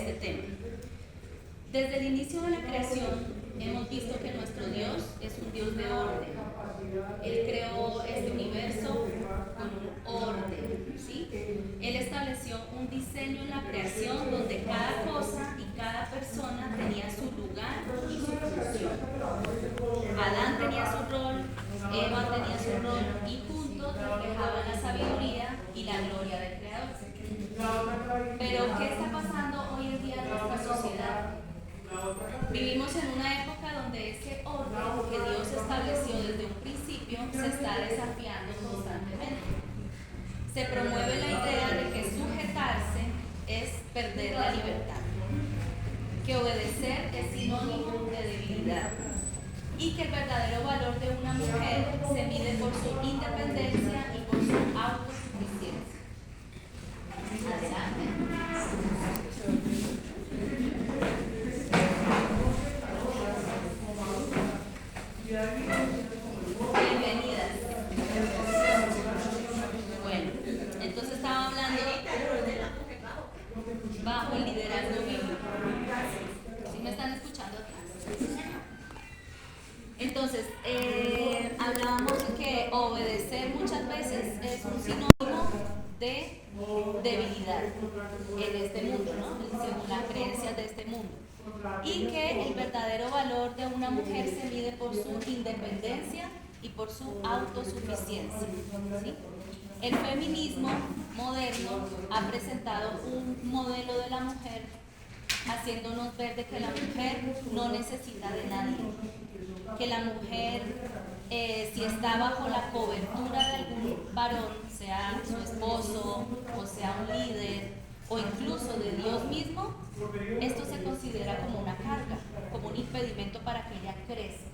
este tema. Desde el inicio de la creación hemos visto que nuestro Dios es un Dios de orden. Él creó este universo con un orden, ¿sí? Él estableció un diseño en la creación donde cada cosa y cada persona tenía su lugar y su función. Adán tenía su rol, Eva tenía su rol y juntos reflejaban la sabiduría y la gloria del Creador. Pero ¿qué está pasando hoy en día en nuestra sociedad? Vivimos en una época donde ese orden que Dios estableció desde un principio se está desafiando constantemente. Se promueve la idea de que sujetarse es perder la libertad, que obedecer es sinónimo de debilidad y que el verdadero valor de una mujer se mide por su independencia y por su autosuficiencia. Adelante. Bienvenidas. Bueno, entonces estaba hablando bajo el liderazgo bíblico. ¿Sí me están escuchando atrás? Entonces, hablábamos de que obedecer muchas veces es un sinónimo de debilidad en este mundo, ¿no? Según las creencias de este mundo. Y que el verdadero valor de una mujer se mide por su independencia y por su autosuficiencia, ¿sí? El feminismo moderno ha presentado un modelo de la mujer haciéndonos ver de que la mujer no necesita de nadie, que la mujer si está bajo la cobertura de algún varón, sea su esposo o sea un líder o incluso de Dios mismo, esto se considera como una carga, como un impedimento para que ella crezca.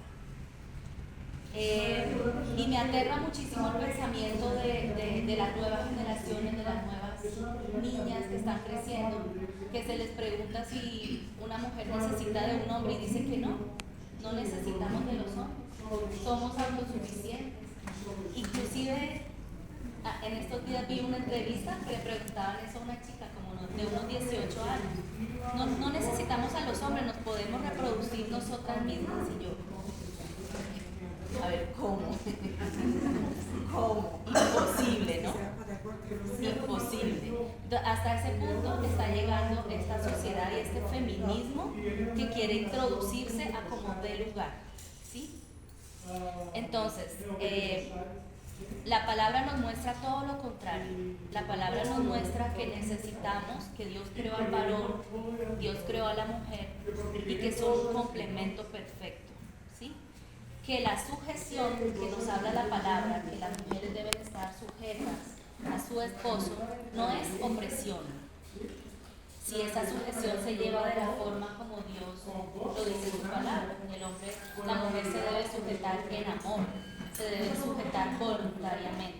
Y me aterra muchísimo el pensamiento de las nuevas generaciones, de las nuevas niñas que están creciendo, que se les pregunta si una mujer necesita de un hombre y dice que no necesitamos de los hombres, somos autosuficientes. Inclusive en estos días vi una entrevista que le preguntaban eso a una chica como de unos 18 años. No necesitamos a los hombres, nos podemos reproducir nosotras mismas. Y yo, a ver, ¿cómo? ¿Cómo? Imposible, ¿no? Imposible. Hasta ese punto está llegando esta sociedad y este feminismo que quiere introducirse a como dé lugar, ¿sí? Entonces, la palabra nos muestra todo lo contrario. La palabra nos muestra que necesitamos, que Dios creó al varón, Dios creó a la mujer y que son un complemento perfecto, ¿sí? Que la sujeción que nos habla la palabra, que las mujeres deben estar sujetas a su esposo, no es opresión. Si esa sujeción se lleva de la forma como Dios lo dice en su palabra, la mujer se debe sujetar en amor, se debe sujetar voluntariamente.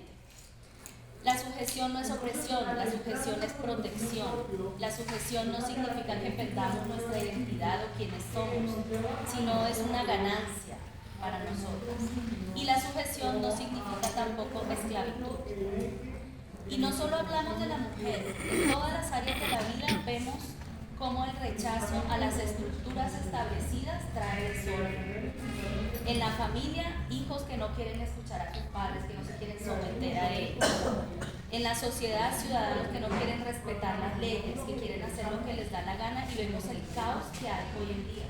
La sujeción no es opresión, la sujeción es protección. La sujeción no significa que perdamos nuestra identidad o quienes somos, sino es una ganancia para nosotras. Y la sujeción no significa tampoco esclavitud. Y no solo hablamos de la mujer, en todas las áreas de la vida vemos cómo el rechazo a las estructuras establecidas trae desorden. En la familia, hijos que no quieren escuchar a sus padres, que no se quieren someter a ellos. En la sociedad, ciudadanos que no quieren respetar las leyes, que quieren hacer lo que les da la gana, y vemos el caos que hay hoy en día.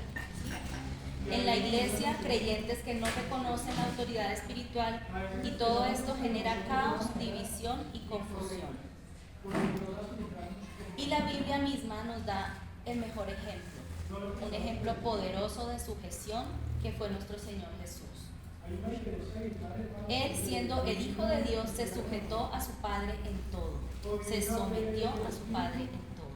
En la iglesia, creyentes que no reconocen la autoridad espiritual, y todo esto genera caos, división y confusión. Y la Biblia misma nos da el mejor ejemplo, un ejemplo poderoso de sujeción que fue nuestro Señor Jesús. Él, siendo el Hijo de Dios, se sujetó a su Padre en todo, se sometió a su Padre en todo.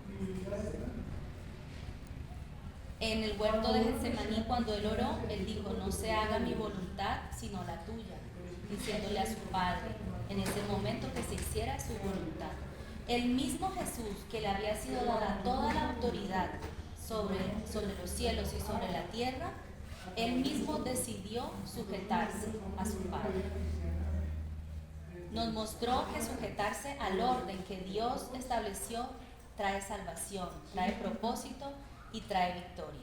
En el huerto de Getsemaní, cuando él oró, él dijo: no se haga mi voluntad, sino la tuya, diciéndole a su Padre en ese momento que se hiciera su voluntad. El mismo Jesús, que le había sido dada toda la autoridad sobre los cielos y sobre la tierra, él mismo decidió sujetarse a su Padre. Nos mostró que sujetarse al orden que Dios estableció trae salvación, trae propósito y trae victoria.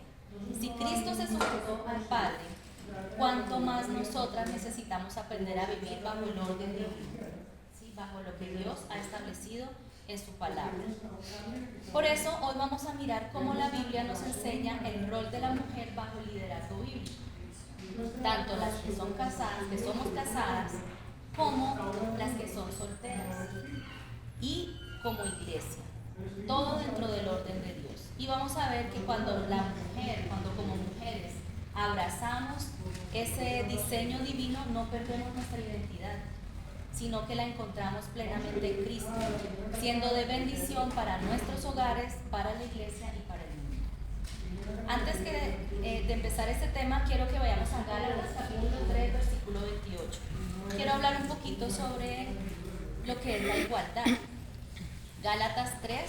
Si Cristo se sujetó al Padre, ¿cuánto más nosotras necesitamos aprender a vivir bajo el orden divino? ¿Sí? Bajo lo que Dios ha establecido en su palabra. Por eso hoy vamos a mirar cómo la Biblia nos enseña el rol de la mujer bajo el liderazgo bíblico. Tanto las que son casadas, que somos casadas, como las que son solteras. Y como iglesia. Todo dentro del orden de Dios. Y vamos a ver que cuando como mujeres abrazamos ese diseño divino, no perdemos nuestra identidad, sino que la encontramos plenamente en Cristo, siendo de bendición para nuestros hogares, para la iglesia y para el mundo. Antes de empezar este tema, quiero que vayamos a Gálatas capítulo 3, versículo 28. Quiero hablar un poquito sobre lo que es la igualdad. Gálatas 3,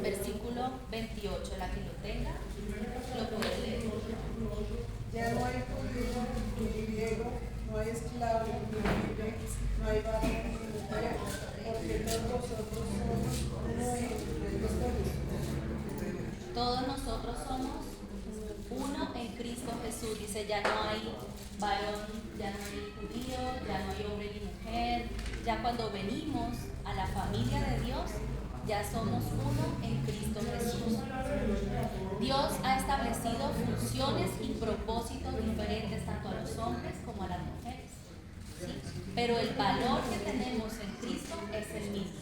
versículo 28, la que lo tenga, lo puede leer. Ya no hay judío ni griego, no hay esclavo ni libre, no hay varón ni mujer, porque todos nosotros somos uno en Cristo Jesús. Todos nosotros somos uno en Cristo Jesús. Dice, ya no hay varón, ya no hay judío, ya no hay hombre ni mujer. Ya cuando venimos a la familia de Dios, ya somos uno en Cristo Jesús. Dios ha establecido funciones y propósitos diferentes tanto a los hombres como a las mujeres, ¿sí? Pero el valor que tenemos en Cristo es el mismo.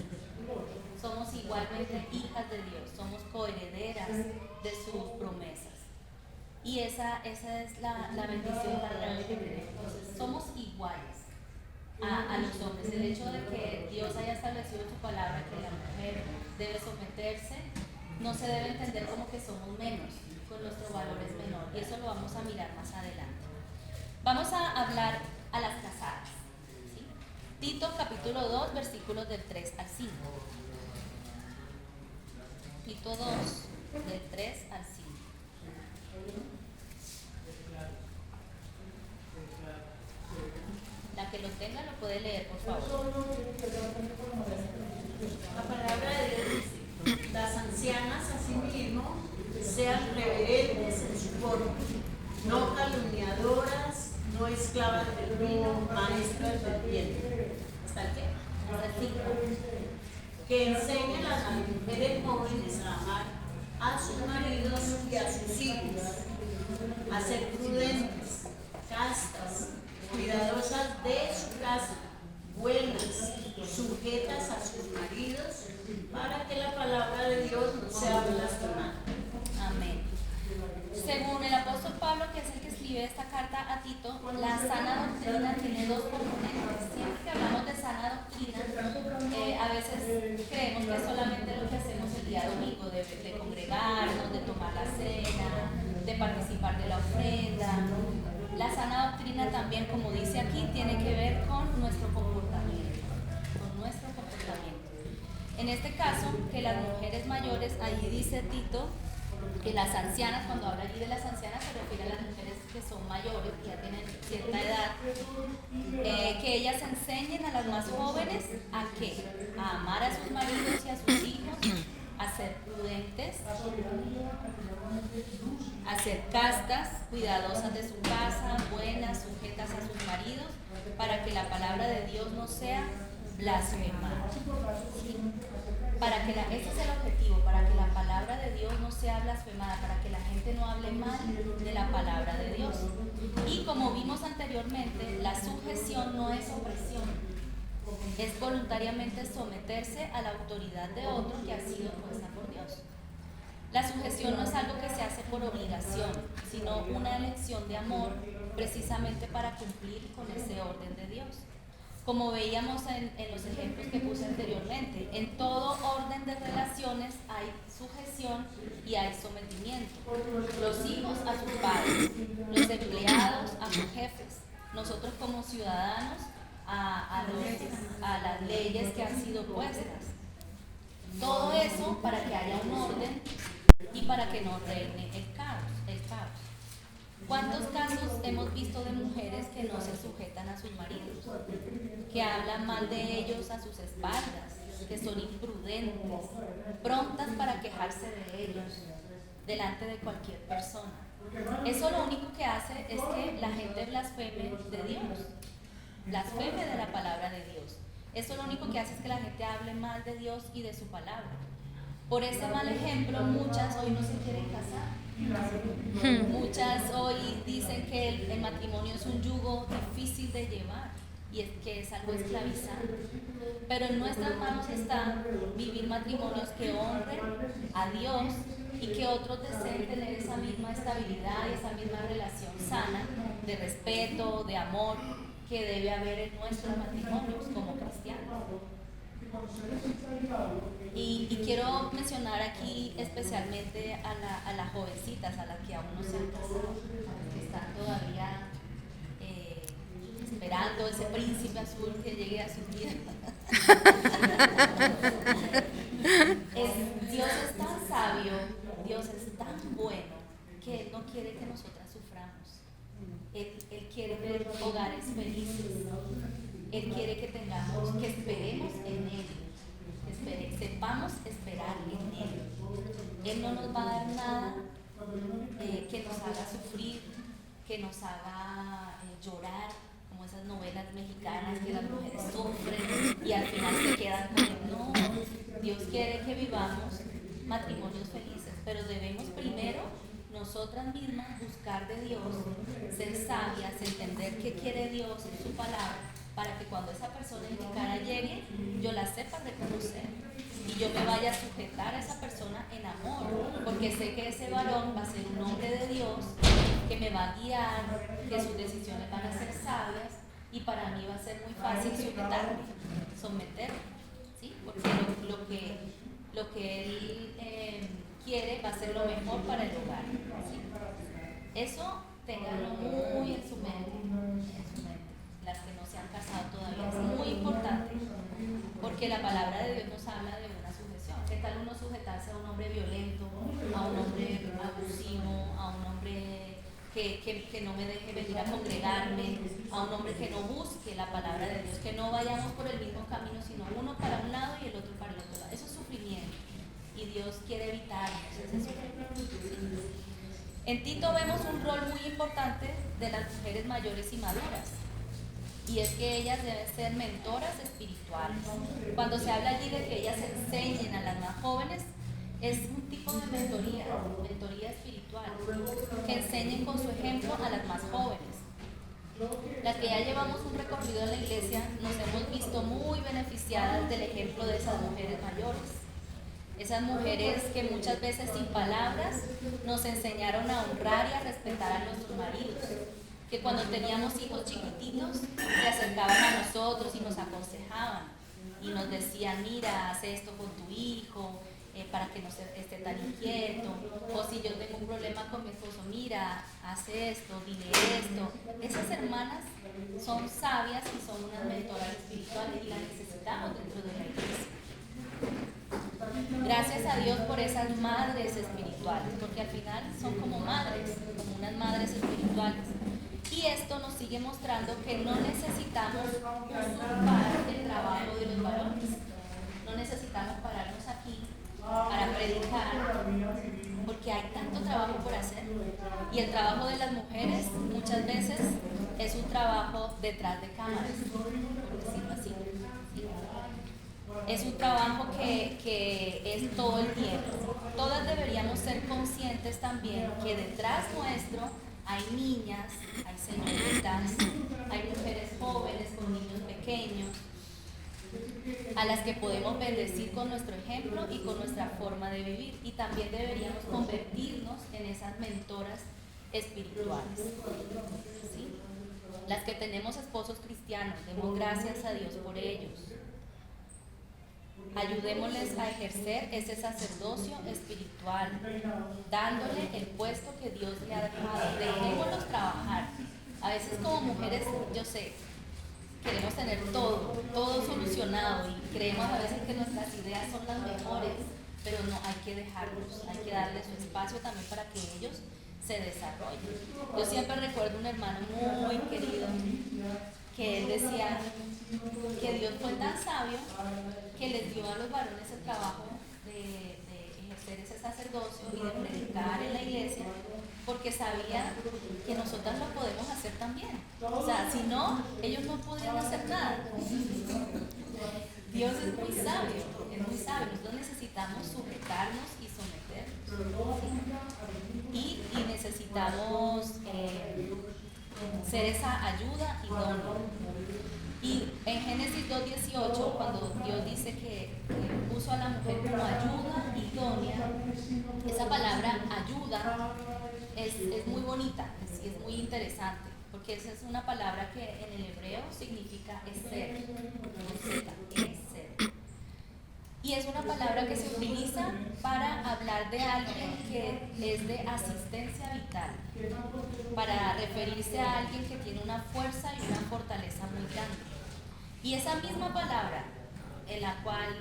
Somos igualmente hijas de Dios, somos coherederas de sus promesas. Y esa es la bendición tan grande que tenemos. Entonces, somos iguales a los hombres. El hecho de que Dios haya establecido en su palabra que la mujer debe someterse, no se debe entender como que somos menos, con nuestro valor es menor, y eso lo vamos a mirar más adelante. Vamos a hablar a las casadas, ¿sí? Tito capítulo 2, versículos del 3 al 5. Tito 2, del 3 al 5. La que lo tenga lo puede leer, por favor. La palabra de Dios dice: las ancianas asimismo sean reverentes en su forma, no calumniadoras, no esclavas del vino, maestras del bien. ¿Hasta el qué? Hasta el 5. Que enseñen a las mujeres jóvenes a amar a sus maridos y a sus hijos, a ser prudentes, castas, cuidadosas de su casa, buenas, sujetas a sus maridos, para que la palabra de Dios no sea blasfemada. Amén. Según el apóstol Pablo, que es el que escribe esta carta a Tito, la sana doctrina tiene dos componentes. Siempre que hablamos de sana doctrina, a veces creemos que es solamente lo que hacemos el día domingo, de congregarnos, de tomar la cena, de participar de la ofrenda. La sana doctrina también, como dice aquí, tiene que ver con nuestro comportamiento, En este caso, que las mujeres mayores, ahí dice Tito, que las ancianas, cuando habla allí de las ancianas, se refiere a las mujeres que son mayores, que ya tienen cierta edad, que ellas enseñen a las más jóvenes a qué, a amar a sus maridos y a sus hijos, a ser prudentes, a ser castas, cuidadosas de su casa, buenas, sujetas a sus maridos, para que la palabra de Dios no sea blasfemada. ¿Sí? Ese es el objetivo, para que la palabra de Dios no sea blasfemada, para que la gente no hable mal de la palabra de Dios. Y como vimos anteriormente, la sujeción no es opresión, es voluntariamente someterse a la autoridad de otro que ha sido puesta por Dios. La sujeción no es algo que se hace por obligación, sino una elección de amor, precisamente para cumplir con ese orden de Dios. Como veíamos en los ejemplos que puse anteriormente, en todo orden de relaciones hay sujeción y hay sometimiento. Los hijos a sus padres, los empleados a sus jefes, nosotros como ciudadanos a las leyes que han sido puestas. Todo eso para que haya un orden y para que no reine el caos. ¿Cuántos casos hemos visto de mujeres que no se sujetan a sus maridos, que hablan mal de ellos a sus espaldas, que son imprudentes, prontas para quejarse de ellos delante de cualquier persona. Eso lo único que hace es que la gente blasfeme de Dios, blasfeme de la palabra de Dios. Eso lo único que hace es que la gente hable mal de Dios y de su palabra. Por ese mal ejemplo, muchas hoy no se quieren casar. Muchas hoy dicen que el matrimonio es un yugo difícil de llevar y es que es algo esclavizante. Pero en nuestras manos está vivir matrimonios que honren a Dios y que otros deseen tener esa misma estabilidad y esa misma relación sana de respeto, de amor que debe haber en nuestros matrimonios como cristianos. Y quiero mencionar aquí especialmente a las jovencitas, a las que aún no se han casado, que están todavía esperando ese príncipe azul que llegue a sus vidas. Dios es tan sabio, Dios es tan bueno, que Él no quiere que nosotras suframos. Él quiere ver hogares felices. Él quiere que esperemos en Él, sepamos esperar en Él. Él no nos va a dar nada que nos haga sufrir, que nos haga llorar, como esas novelas mexicanas que las mujeres sufren y al final se quedan con Él. No, Dios quiere que vivamos matrimonios felices, pero debemos primero nosotras mismas buscar de Dios, ser sabias, entender qué quiere Dios en su palabra, para que cuando esa persona indicada llegue, yo la sepa reconocer y yo me vaya a sujetar a esa persona en amor, porque sé que ese varón va a ser un hombre de Dios, que me va a guiar, que sus decisiones van a ser sabias y para mí va a ser muy fácil sujetarme, someterme, ¿sí? Porque lo que él quiere va a ser lo mejor para el hogar, ¿sí? Eso ténganlo muy en su mente, las que no se han casado todavía. Es muy importante porque la palabra de Dios nos habla de una sujeción. ¿Qué tal uno sujetarse a un hombre violento, a un hombre abusivo, a un hombre que no me deje venir a congregarme, a un hombre que no busque la palabra de Dios, que no vayamos por el mismo camino, sino uno para un lado y el otro para el otro lado? Eso es sufrimiento y Dios quiere evitarnos ese sufrimiento. En Tito vemos un rol muy importante de las mujeres mayores y maduras, y es que ellas deben ser mentoras espirituales. Cuando se habla allí de que ellas enseñen a las más jóvenes, es un tipo de mentoría espiritual, que enseñen con su ejemplo a las más jóvenes. Las que ya llevamos un recorrido en la iglesia nos hemos visto muy beneficiadas del ejemplo de esas mujeres mayores. Esas mujeres que muchas veces sin palabras nos enseñaron a honrar y a respetar a nuestros maridos, que cuando teníamos hijos chiquititos se acercaban a nosotros y nos aconsejaban y nos decían: mira, haz esto con tu hijo para que no esté tan inquieto, o si yo tengo un problema con mi esposo, mira, haz esto, dile esto. Esas hermanas son sabias y son unas mentoras espirituales y las necesitamos dentro de la iglesia. Gracias a Dios por esas madres espirituales, porque al final son como madres, como unas madres espirituales. Y esto nos sigue mostrando que no necesitamos usurpar el trabajo de los varones. No necesitamos pararnos aquí para predicar, porque hay tanto trabajo por hacer. Y el trabajo de las mujeres muchas veces es un trabajo detrás de cámaras, por decirlo así. Es un trabajo que es todo el tiempo. Todas deberíamos ser conscientes también que detrás nuestro hay niñas, hay señoritas, hay mujeres jóvenes con niños pequeños, a las que podemos bendecir con nuestro ejemplo y con nuestra forma de vivir. Y también deberíamos convertirnos en esas mentoras espirituales, ¿sí? Las que tenemos esposos cristianos, demos gracias a Dios por ellos. Ayudémosles a ejercer ese sacerdocio espiritual, dándole el puesto que Dios le ha dejado. Dejémoslos trabajar. A veces como mujeres, yo sé, queremos tener todo solucionado y creemos a veces que nuestras ideas son las mejores, pero no, hay que dejarlos, hay que darles su espacio también para que ellos se desarrollen. Yo siempre recuerdo un hermano muy querido que él decía que Dios fue tan sabio que les dio a los varones el trabajo de ejercer ese sacerdocio y de predicar en la iglesia, porque sabía que nosotras lo podemos hacer también. O sea, si no, ellos no podrían hacer nada. Dios es muy sabio, es muy sabio. Nosotros necesitamos sujetarnos y someternos. Y necesitamos ser esa ayuda idónea. Y en Génesis 2:18, cuando Dios dice que puso a la mujer como ayuda idónea, esa palabra ayuda es muy bonita, es muy interesante, porque esa es una palabra que en el hebreo significa eser, eser. Y es una palabra que se utiliza para hablar de alguien que es de asistencia vital, para referirse a alguien que tiene una fuerza y una fortaleza muy grande. Y esa misma palabra,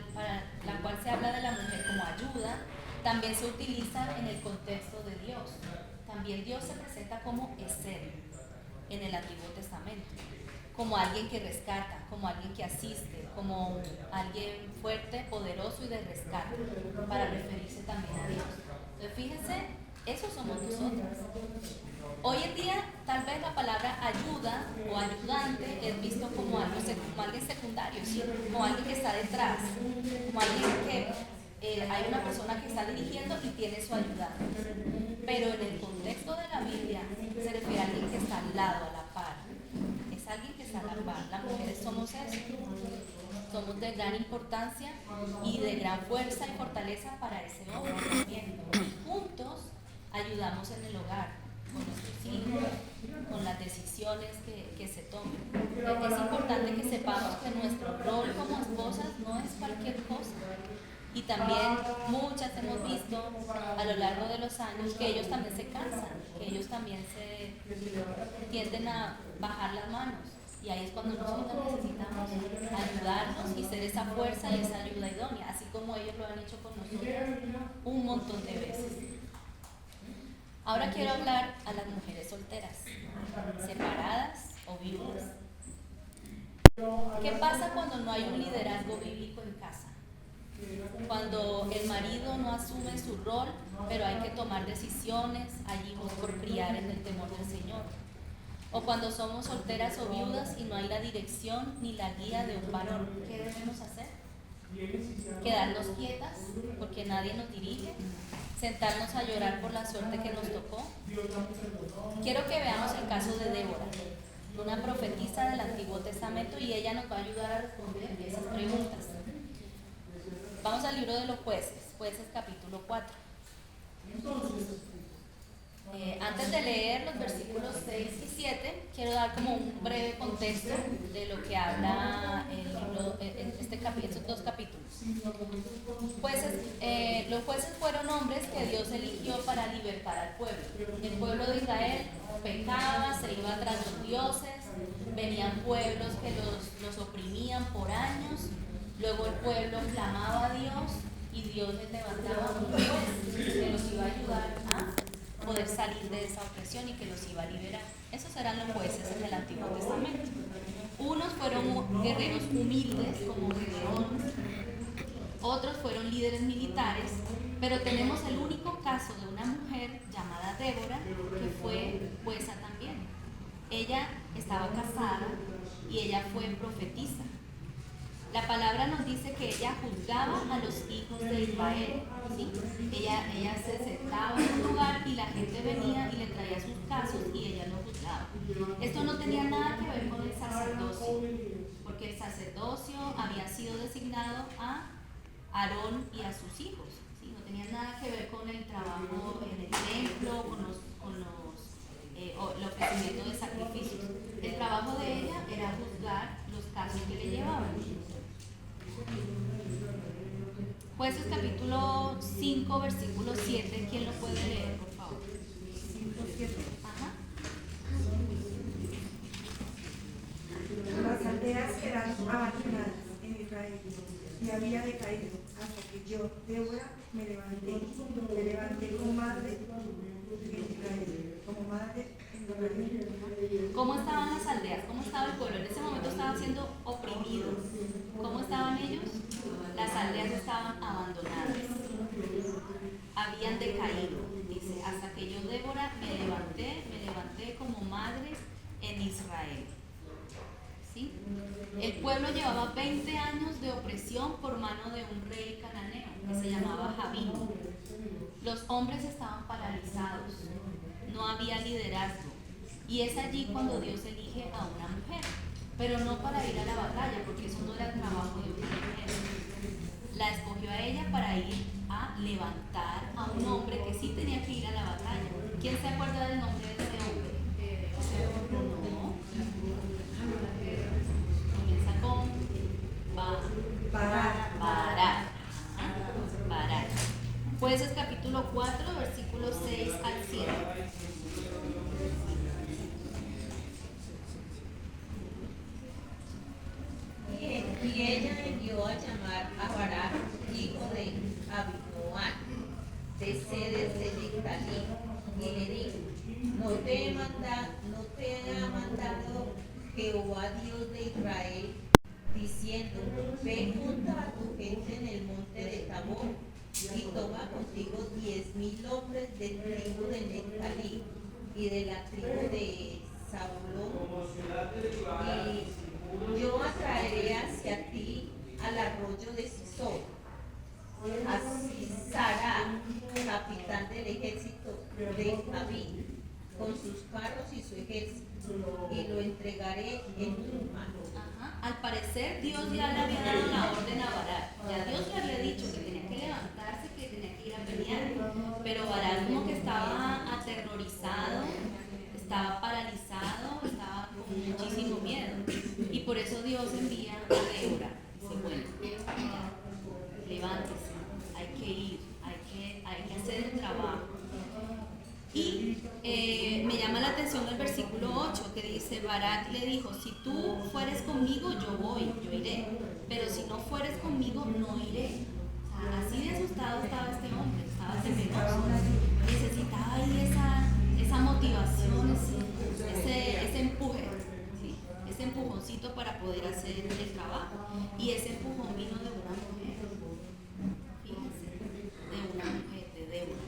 para la cual se habla de la mujer como ayuda, también se utiliza en el contexto de Dios. También Dios se presenta como eser en el Antiguo Testamento, como alguien que rescata, como alguien que asiste, como alguien fuerte, poderoso y de rescate, para referirse también a Dios. Entonces fíjense, eso somos nosotras. Hoy en día tal vez la palabra ayuda o ayudante es visto como alguien secundario, ¿sí? Como alguien que está detrás, como alguien que hay una persona que está dirigiendo y tiene su ayudante. Pero en el contexto de la Biblia se refiere a alguien que está al lado, a la par. Es alguien que está a la par. Las mujeres somos eso. Somos de gran importancia y de gran fuerza y fortaleza para ese hombre también. Y juntos ayudamos en el hogar, con nuestros hijos, con las decisiones que se tomen. Es importante que sepamos que nuestro rol como esposas no es cualquier cosa. Y también muchas hemos visto a lo largo de los años que ellos también se cansan, que ellos también se tienden a bajar las manos. Y ahí es cuando nosotros necesitamos ayudarnos y ser esa fuerza y esa ayuda idónea, así como ellos lo han hecho con nosotros un montón de veces. Ahora quiero hablar a las mujeres solteras, separadas o viudas. ¿Qué pasa cuando no hay un liderazgo bíblico en casa? Cuando el marido no asume su rol, pero hay que tomar decisiones allí por criar en el temor del Señor. O cuando somos solteras o viudas y no hay la dirección ni la guía de un varón, ¿qué debemos hacer? Quedarnos quietas porque nadie nos dirige, sentarnos a llorar por la suerte que nos tocó. Quiero que veamos el caso de Débora, una profetisa del Antiguo Testamento, y ella nos va a ayudar a responder esas preguntas. Vamos al libro de los Jueces capítulo 4. Antes de leer los versículos 6 y 7, quiero dar como un breve contexto de lo que habla el libro, estos dos capítulos. Los jueces fueron hombres que Dios eligió para libertar al pueblo. El pueblo de Israel pecaba, se iba tras los dioses, venían pueblos que los oprimían por años, luego el pueblo clamaba a Dios y Dios les levantaba un juez que los iba a ayudar a poder salir de esa opresión y que los iba a liberar. Esos eran los jueces en el Antiguo Testamento. Unos fueron guerreros humildes como Gedeón, otros fueron líderes militares, pero tenemos el único caso de una mujer llamada Débora que fue jueza también. Ella estaba casada y ella fue profetisa. La palabra nos dice que ella juzgaba a los hijos de Israel, ¿sí? Ella se sentaba en un lugar y la gente venía y le traía sus casos y ella los juzgaba. Esto no tenía nada que ver con el sacerdocio, porque el sacerdocio había sido designado a Aarón y a sus hijos, ¿sí? No tenía nada que ver con el trabajo en el templo, con el ofrecimiento de sacrificios. El trabajo de ella era juzgar los casos que le llevaban. Jueces capítulo 5, versículo 7, ¿quién lo puede leer, por favor? 5, 7. Ajá. Las aldeas eran abandonadas en Israel y había decaído hasta que yo, Débora, me levanté como madre en Israel, como madre en Israel. ¿Cómo estaban las aldeas? ¿Cómo estaba el pueblo? En ese momento en Israel. ¿Sí? El pueblo llevaba 20 años de opresión por mano de un rey cananeo que se llamaba Jabín. Los hombres estaban paralizados, no había liderazgo, y es allí cuando Dios elige a una mujer, pero no para ir a la batalla, porque eso no era el trabajo de una mujer. La escogió a ella para ir a levantar a un hombre que sí tenía que ir a la batalla. ¿Quién se acuerda del nombre de ese hombre? No. Comienza con Barak. Barak. Jueces capítulo 4, versículos 6 al 7. Y ella envió a llamar a Barak, hijo de Abinoam, de Cedes de Neftalí, y le dijo: ¿No te ha mandado Jehová Dios de Israel, diciendo: ve junta a tu gente en el monte de Tabor, y toma contigo 10,000 hombres del tribu de Neftalí y de la tribu de Zabulón, y yo atraeré hacia ti al arroyo de Sisón, a Sisara, capitán del ejército de Jabín, con sus carros y su ejército, y lo entregaré en tus manos. Al parecer Dios ya le había dado la orden a Barak. Ya Dios le había dicho que tenía que levantarse, que tenía que ir a pelear. Pero Barak como que estaba aterrorizado, estaba paralizado, estaba con muchísimo miedo. Y por eso Dios envía a Débora. Dice, bueno, ya, levántese, hay que ir, hay que hacer el trabajo. Y me llama la atención el versículo 8 que dice: Barak le dijo: si tú fueres conmigo, yo voy, yo iré, pero si no fueres conmigo, no iré. O sea, así de asustado estaba este hombre, estaba temeroso, necesitaba ahí esa motivación, ese empuje, ¿sí? Ese empujoncito para poder hacer el trabajo. Y ese empujón vino de una mujer, fíjense, de una mujer, de Débora.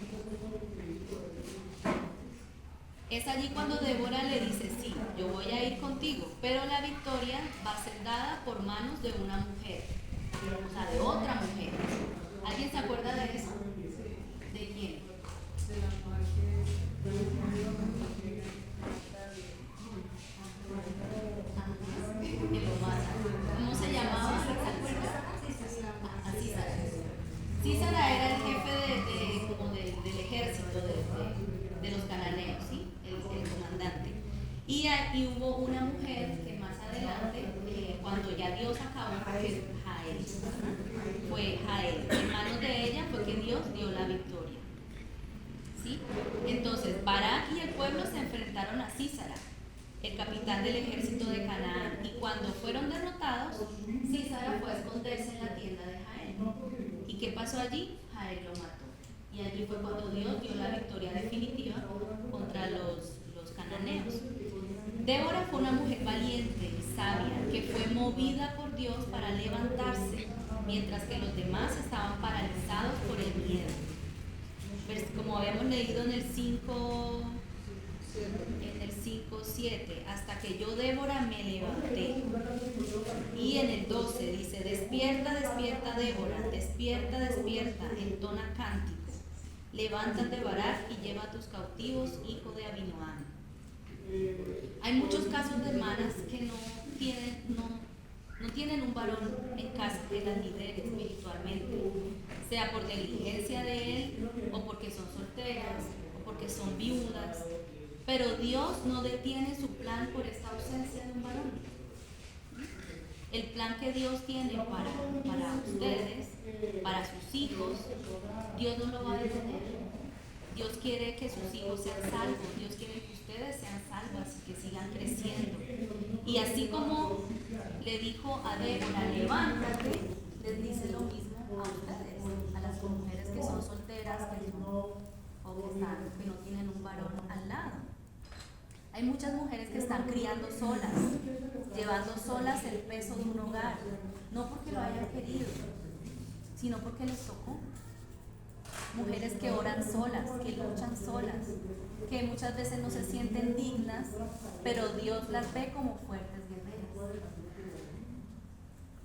Es allí cuando Débora le dice: sí, yo voy a ir contigo, pero la victoria va a ser dada por manos de una mujer, o sea, de otra mujer. ¿Alguien se acuerda de eso? ¿De quién? De la mujer que lo mata. ¿Cómo se llamaba? ¿Se acuerda? Sísara. Sísara era el jefe como del ejército de los cananeos, ¿sí? El comandante. Y hubo una mujer que más adelante, cuando ya Dios acabó, fue Jael. En manos de ella fue que Dios dio la victoria. ¿Sí? Entonces, Barak y el pueblo se enfrentaron a Sísara, el capitán del ejército de Canaán, y cuando fueron derrotados, Sísara fue a esconderse en la tienda de Jael. ¿Y qué pasó allí? Jael lo mató. Y allí fue cuando Dios dio la victoria definitiva contra los cananeos. Débora fue una mujer valiente y sabia que fue movida por Dios para levantarse, mientras que los demás estaban paralizados por el miedo. Como habíamos leído en el 5:7, hasta que yo, Débora, me levanté. Y en el 12 dice: despierta, despierta, Débora, despierta, despierta, entona cántico. Levántate, Barak, y lleva a tus cautivos, hijo de Abinoam. Hay muchos casos de hermanas que no tienen un varón en casa que las lidere espiritualmente, sea por negligencia de él, o porque son solteras, o porque son viudas. Pero Dios no detiene su plan por esta ausencia de un varón. El plan que Dios tiene para ustedes, para sus hijos, Dios no lo va a detener. Dios quiere que sus hijos sean salvos, Dios quiere que ustedes sean salvas y que sigan creciendo. Y así como le dijo a Débora: levántate, les dice lo mismo a ustedes, a las mujeres que son solteras, que no tienen un varón al lado. Hay muchas mujeres que están criando solas, llevando solas el peso de un hogar, no porque lo hayan querido, sino porque les tocó. Mujeres que oran solas, que luchan solas, que muchas veces no se sienten dignas, pero Dios las ve como fuertes guerreras.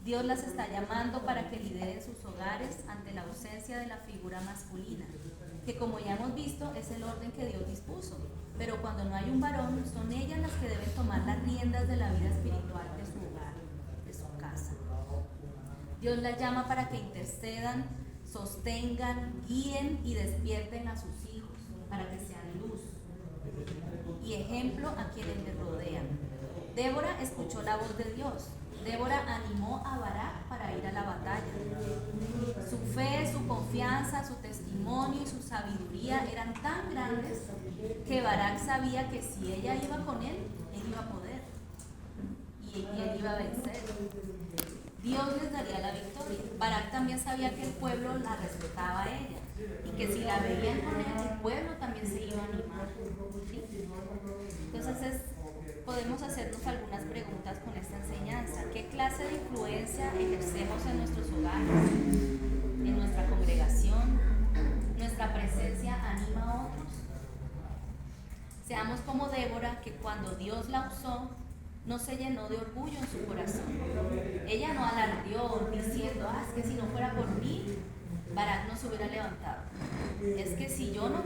Dios las está llamando para que lideren sus hogares ante la ausencia de la figura masculina, que como ya hemos visto es el orden que Dios dispuso, pero cuando no hay un varón son ellas las que deben tomar las riendas de la vida espiritual de su hogar, de su casa. Dios las llama para que intercedan, sostengan, guíen y despierten a sus hijos, para que sean luz y ejemplo a quienes les rodean. Débora escuchó la voz de Dios. Débora animó a Barak para ir a la batalla. Su fe, su confianza, su testimonio y su sabiduría eran tan grandes que Barak sabía que si ella iba con él iba a poder y él iba a vencer. Dios les daría la victoria. Barak también sabía que el pueblo la respetaba a ella y que si la veían con él, el pueblo también se iba a animar. ¿Sí? Entonces podemos hacernos algunas preguntas con esta enseñanza. ¿Qué clase de influencia ejercemos en nuestros hogares, en nuestra congregación? ¿Nuestra presencia anima a otros? Seamos como Débora, que cuando Dios la usó, no se llenó de orgullo en su corazón. Ella no alardeó diciendo, es que si no fuera por mí, Barak no se hubiera levantado. Es que si yo no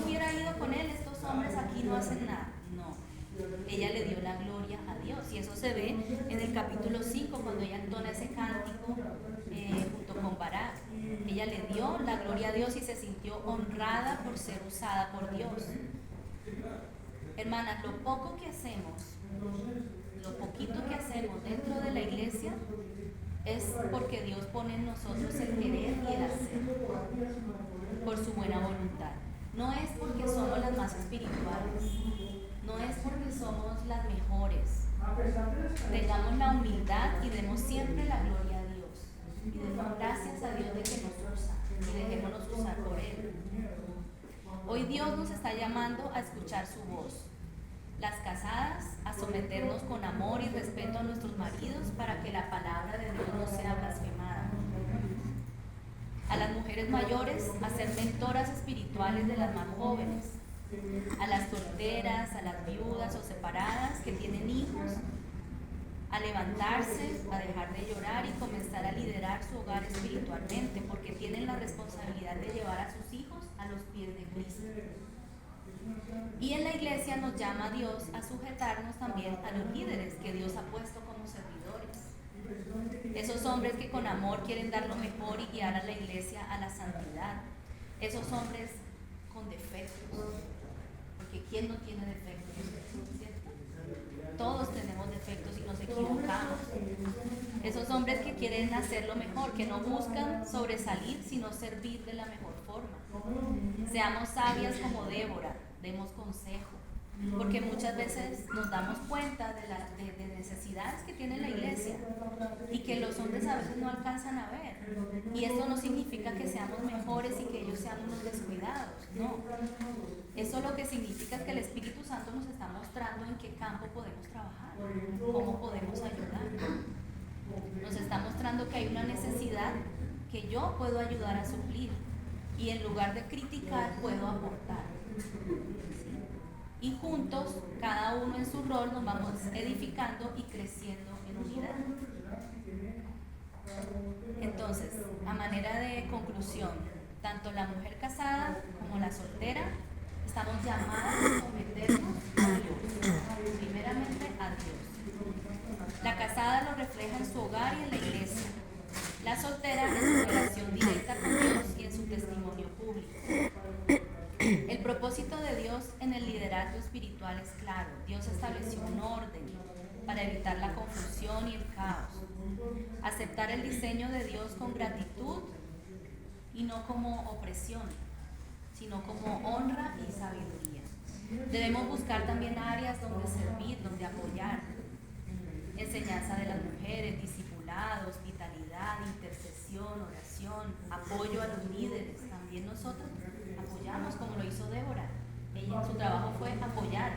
hubiera ido con él, estos hombres aquí no hacen nada. No. Ella le dio la gloria a Dios y eso se ve en el capítulo 5 cuando ella entona ese cántico junto con Barak. Ella le dio la gloria a Dios y se sintió honrada por ser usada por Dios. Hermanas, lo poco que hacemos, lo poquito que hacemos dentro de la iglesia es porque Dios pone en nosotros el querer y el hacer por su buena voluntad. No es porque somos las más espirituales, no es porque somos las mejores. Tengamos la humildad y demos siempre la gloria a Dios y demos gracias a Dios de que nos usa y dejémonos usar por Él. Hoy Dios nos está llamando a escuchar su voz. Las casadas a someternos con amor y respeto a nuestros maridos para que la palabra de Dios no sea blasfemada. A las mujeres mayores a ser mentoras espirituales de las más jóvenes. A las solteras, a las viudas o separadas que tienen hijos, a levantarse, a dejar de llorar y comenzar a liderar su hogar espiritualmente, porque tienen la responsabilidad de llevar a sus hijos a los pies de Cristo. Y en la iglesia nos llama a Dios a sujetarnos también a los líderes que Dios ha puesto como servidores. Esos hombres que con amor quieren dar lo mejor y guiar a la iglesia a la santidad. Esos hombres con defectos, porque ¿quién no tiene defectos? ¿Cierto? Todos tenemos defectos y nos equivocamos. Esos hombres que quieren hacer lo mejor, que no buscan sobresalir, sino servir de la mejor forma. Seamos sabias como Débora, demos consejo, porque muchas veces nos damos cuenta de necesidades que tiene la iglesia y que los hombres a veces no alcanzan a ver. Y esto no significa que seamos mejores y que ellos sean unos descuidados, no. Eso lo que significa es que el Espíritu Santo nos está mostrando en qué campo podemos trabajar, cómo podemos ayudar. Nos está mostrando que hay una necesidad que yo puedo ayudar a suplir y en lugar de criticar puedo aportar. Y juntos, cada uno en su rol, nos vamos edificando y creciendo en unidad. Entonces, a manera de conclusión, tanto la mujer casada como la soltera estamos llamadas a someternos a Dios, primeramente a Dios. La casada lo refleja en su hogar y en la iglesia. La soltera en su relación directa con Dios y en su testimonio público. El propósito de Dios en el liderazgo espiritual es claro. Dios estableció un orden para evitar la confusión y el caos. Aceptar el diseño de Dios con gratitud y no como opresión, sino como honra y sabiduría. Debemos buscar también áreas donde servir, donde apoyar. Enseñanza de las mujeres, discipulado, hospitalidad, intercesión, oración, apoyo a los líderes. También nosotros apoyamos como lo hizo Débora. Ella, su trabajo fue apoyar,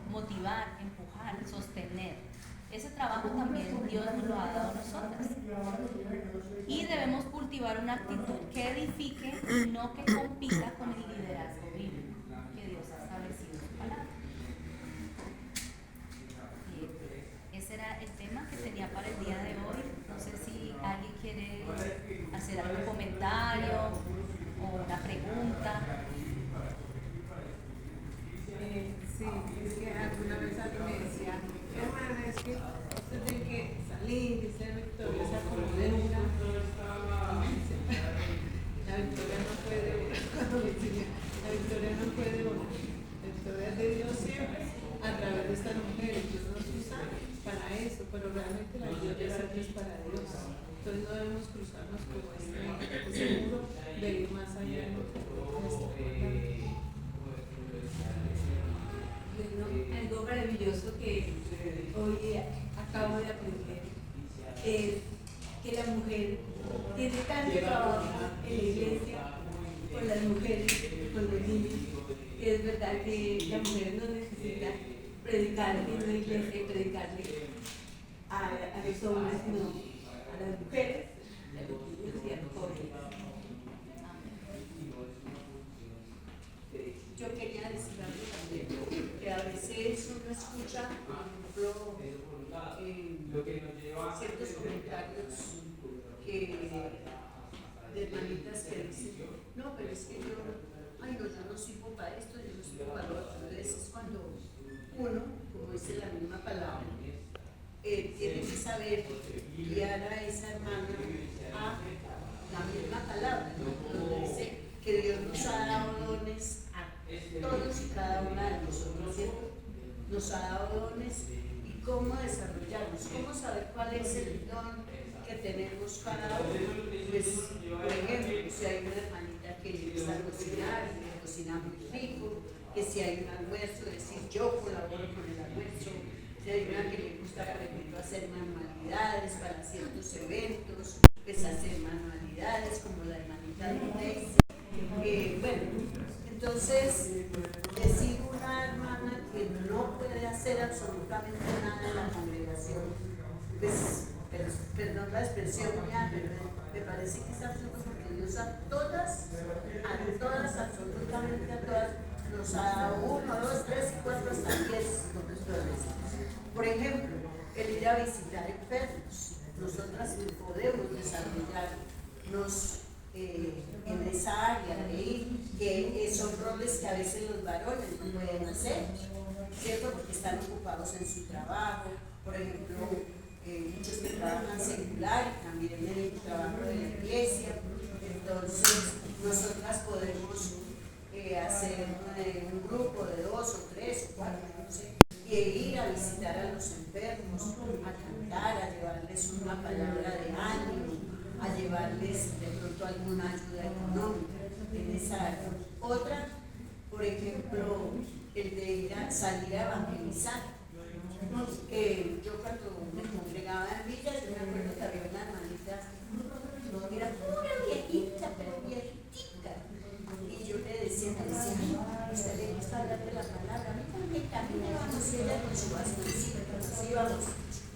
motivar, empujar, sostener. Ese trabajo también Dios nos lo ha dado a nosotras. Y debemos cultivar una actitud que edifique y no que compita con el liderazgo bíblico que Dios ha establecido. Sí, es que alguna vez alguien me decía, hermana, es que usted tiene que salir y ser victoriosa como de una. La victoria no puede volar. Cuando me enseñé, la victoria no puede volar. La victoria es de Dios siempre a través de estas mujeres. Dios nos usa para eso, pero realmente la victoria siempre es para Dios. Entonces no debemos cruzarnos como ese muro de ir más allá de lo que nuestra verdad. Bueno, algo maravilloso que hoy acabo de aprender es que la mujer tiene tanto trabajo en la iglesia con las mujeres, con los niños, que es verdad que la mujer no necesita predicar en una iglesia y predicarle a los hombres, sino a las mujeres, a los niños y a los jóvenes. Yo quería decir algo también, que a veces uno escucha, por ejemplo, ciertos comentarios de hermanitas que dicen, no, pero es que yo no sirvo para esto, yo no sirvo para lo otro. Entonces es cuando uno, como dice la misma palabra, tiene que saber guiar a esa hermana a la misma palabra, ¿no? Donde dice que Dios nos ha dado dones a todos y cada una de nosotros, ¿cierto? Nos ha dado dones y cómo desarrollarlos, cómo saber cuál es el don que tenemos cada uno. Pues, por ejemplo, si hay una hermanita que le gusta cocinar, que cocina muy rico, que si hay un almuerzo, decir yo colaboro con el almuerzo, si hay una que le gusta, por ejemplo, hacer manualidades para ciertos eventos, pues hacer manualidades como la hermanita de Daisy. Bueno, entonces, decir una hermana que no puede hacer absolutamente nada en la congregación, pues, perdón la expresión mía, pero me parece que es absurdo porque Dios a todas, absolutamente a todas, nos ha dado 1, 2, 3, 4, hasta 10 dones. Por ejemplo, el ir a visitar enfermos. Nosotras podemos desarrollarnos en esa área de ir, que son roles que a veces los varones no pueden hacer, ¿cierto? Porque están ocupados en su trabajo. Por ejemplo, muchos que trabajan secular y también en el trabajo de la iglesia. Entonces, nosotras podemos hacer un grupo de 2 o 3 o 4, no sé, y ir a visitar a los enfermos, a cantar, a llevarles una palabra de ánimo, a llevarles de pronto alguna ayuda económica en esa área. Otra, por ejemplo, el de salir a evangelizar. Yo cuando me congregaba en Villa, yo me acuerdo que había una hermanita, era pura viejita, pero viejitica. Y yo le decía, a usted le gusta hablar de la palabra, a mí también caminábamos y ella con su bastoncito, nos íbamos,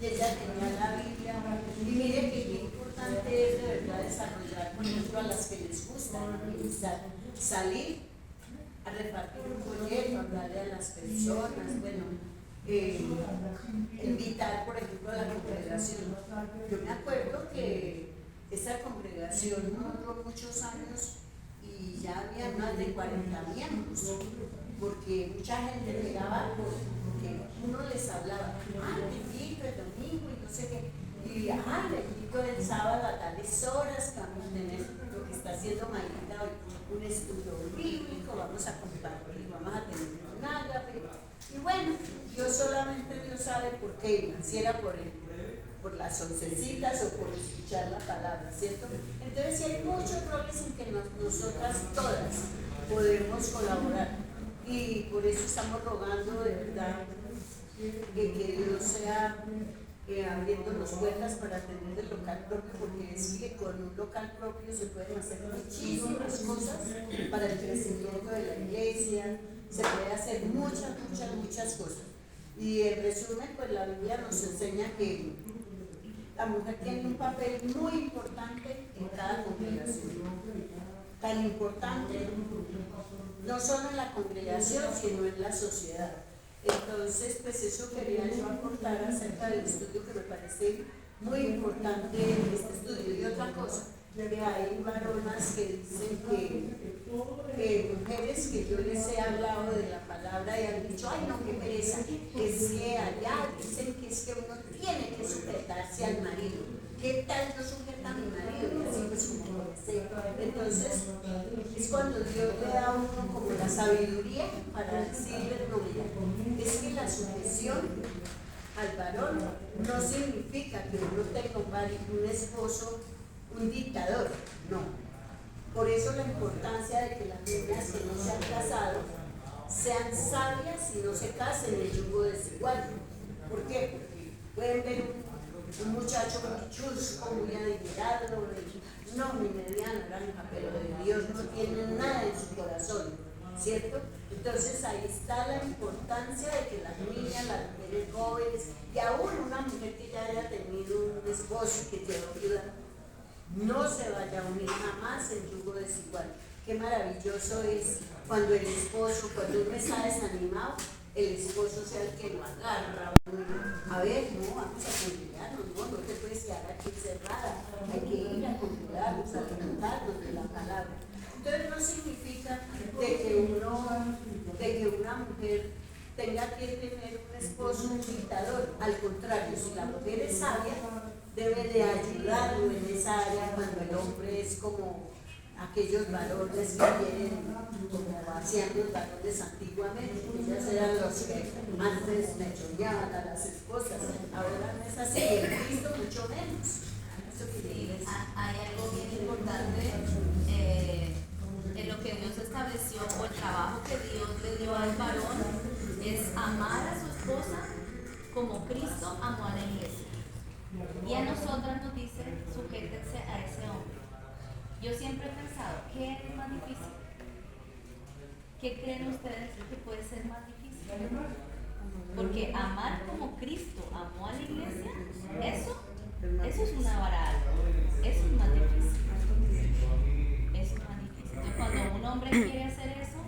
y ella tenía la Biblia. Y mire que qué importante es de verdad desarrollar, por ejemplo, a las que les gusta evangelizar, salir a repartir un folleto, hablarle a las personas, bueno. Invitar, por ejemplo, a la congregación. Yo me acuerdo que esa congregación no duró muchos años y ya había más de 40 miembros, porque mucha gente llegaba porque uno les hablaba, te invito el domingo y no sé qué, y le invito el sábado a tales horas, vamos a tener lo que está haciendo Marita hoy, un estudio bíblico, vamos a compartir, vamos a tener un ágape. Y bueno, Dios sabe por qué iban, si era por las oncecitas o por escuchar la palabra, ¿cierto? Entonces sí hay muchos roles en que nosotras todas podemos colaborar y por eso estamos rogando de verdad que Dios sea abriéndonos puertas para tener el local propio, porque es que con un local propio se pueden hacer muchísimas cosas para el crecimiento de la iglesia, se puede hacer muchas cosas. Y en resumen, pues la Biblia nos enseña que la mujer tiene un papel muy importante en cada congregación, tan importante no solo en la congregación, sino en la sociedad. Entonces, pues eso quería yo aportar acerca del estudio, que me parece muy importante este estudio. Y otra cosa, que hay varonas que dicen que mujeres que yo les he hablado de la palabra y han dicho, ay no, qué pereza, es que allá dicen que es que uno tiene que sujetarse al marido. ¿Qué tal no sujeta a mi marido? Y así pues como por ese. Entonces, es cuando Dios le da a uno como la sabiduría para decirle, no, mira, es que la sujeción al varón no significa que uno tenga un esposo, un dictador, no. Por eso la importancia de que las niñas que no se han casado sean sabias y no se casen en yugo desigual. ¿Por qué? Porque pueden ver un muchacho muy chusco, muy adinerado, no, mi media naranja, pero de Dios no tiene nada en su corazón, ¿cierto? Entonces ahí está la importancia de que las niñas, las mujeres jóvenes, y aún una mujer que ya haya tenido un esposo que quedó viuda, no se vaya a unir jamás en yugo desigual. Qué maravilloso es cuando el esposo, cuando uno está desanimado, el esposo sea el que lo agarra. A ver, no, vamos a congregarnos, no te puedes quedar aquí encerrada, hay que ir a congregarnos, a alimentarnos de la palabra. Entonces no significa de que una mujer tenga que tener un esposo un dictador. Al contrario, si la mujer es sabia, debe de ayudarlo en esa área cuando el hombre es como aquellos varones que quieren, como hacían los varones antiguamente, ellas eran los que antes mechoneaban a las esposas, ahora no es así, en Cristo mucho menos. Eso Sí, hay algo bien importante en lo que Dios estableció o el trabajo que Dios le dio al varón es amar a su esposa como Cristo amó a la iglesia. Y a nosotras nos dice, sujétense a ese hombre. Yo siempre he pensado, ¿qué es más difícil? ¿Qué creen ustedes que puede ser más difícil? Porque amar como Cristo amó a la iglesia, eso es una vara alta. Eso es más difícil. Eso es más difícil. Entonces, cuando un hombre quiere hacer eso,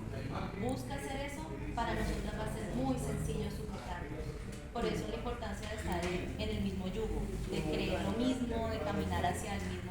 busca hacer eso, para nosotros va a ser muy sencillo sujetarnos. Por eso la importancia de estar en el mismo yugo, de creer lo mismo, de caminar hacia el mismo